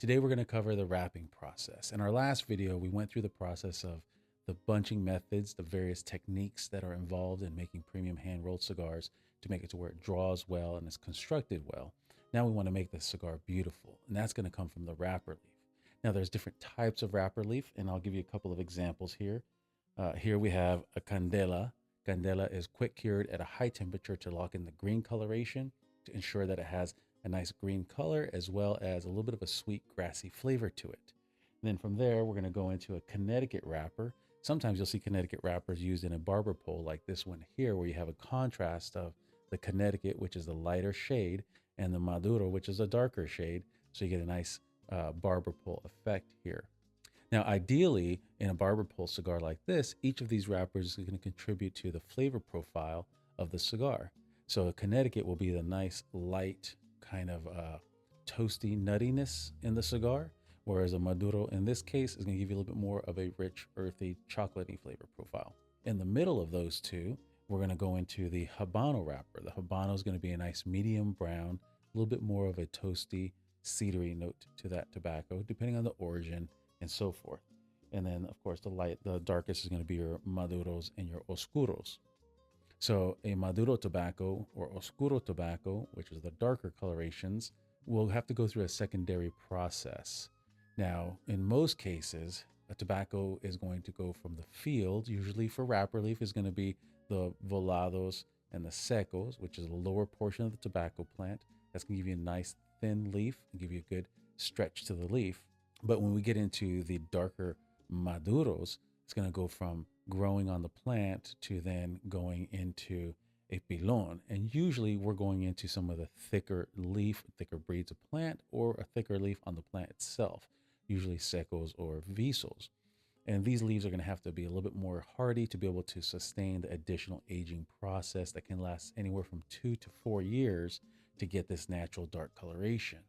Today we're going to cover the wrapping process. In our last video, we went through the process of the bunching methods, the various techniques that are involved in making premium hand-rolled cigars to make it to where it draws well and is constructed well. Now we want to make the cigar beautiful, and that's going to come from the wrapper leaf. Now there's different types of wrapper leaf, and I'll give you a couple of examples here. Here we have a candela. Candela is quick cured at a high temperature to lock in the green coloration to ensure that it has a nice green color as well as a little bit of a sweet grassy flavor to it. And then from there, we're going to go into a Connecticut wrapper. Sometimes you'll see Connecticut wrappers used in a barber pole like this one here, where you have a contrast of the Connecticut, which is the lighter shade, and the Maduro, which is a darker shade. So you get a nice barber pole effect here. Now, ideally, in a barber pole cigar like this, each of these wrappers is going to contribute to the flavor profile of the cigar. So a Connecticut will be the nice light kind of toasty nuttiness in the cigar, whereas a Maduro in this case is going to give you a little bit more of a rich, earthy, chocolatey flavor profile. In the middle of those two, we're going to go into the Habano wrapper. The Habano is going to be a nice medium brown, a little bit more of a toasty, cedary note to that tobacco, depending on the origin and so forth. And then, of course, the darkest is going to be your Maduros and your Oscuros. So a Maduro tobacco or Oscuro tobacco, which is the darker colorations, will have to go through a secondary process. Now, in most cases, a tobacco is going to go from the field. Usually for wrapper leaf is going to be the volados and the secos, which is the lower portion of the tobacco plant. That's going to give you a nice thin leaf and give you a good stretch to the leaf. But when we get into the darker Maduros, it's going to go from growing on the plant to then going into a pilon. And usually we're going into some of the thicker breeds of plant or a thicker leaf on the plant itself, usually secos or visos. And these leaves are going to have to be a little bit more hardy to be able to sustain the additional aging process that can last anywhere from 2 to 4 years to get this natural dark coloration.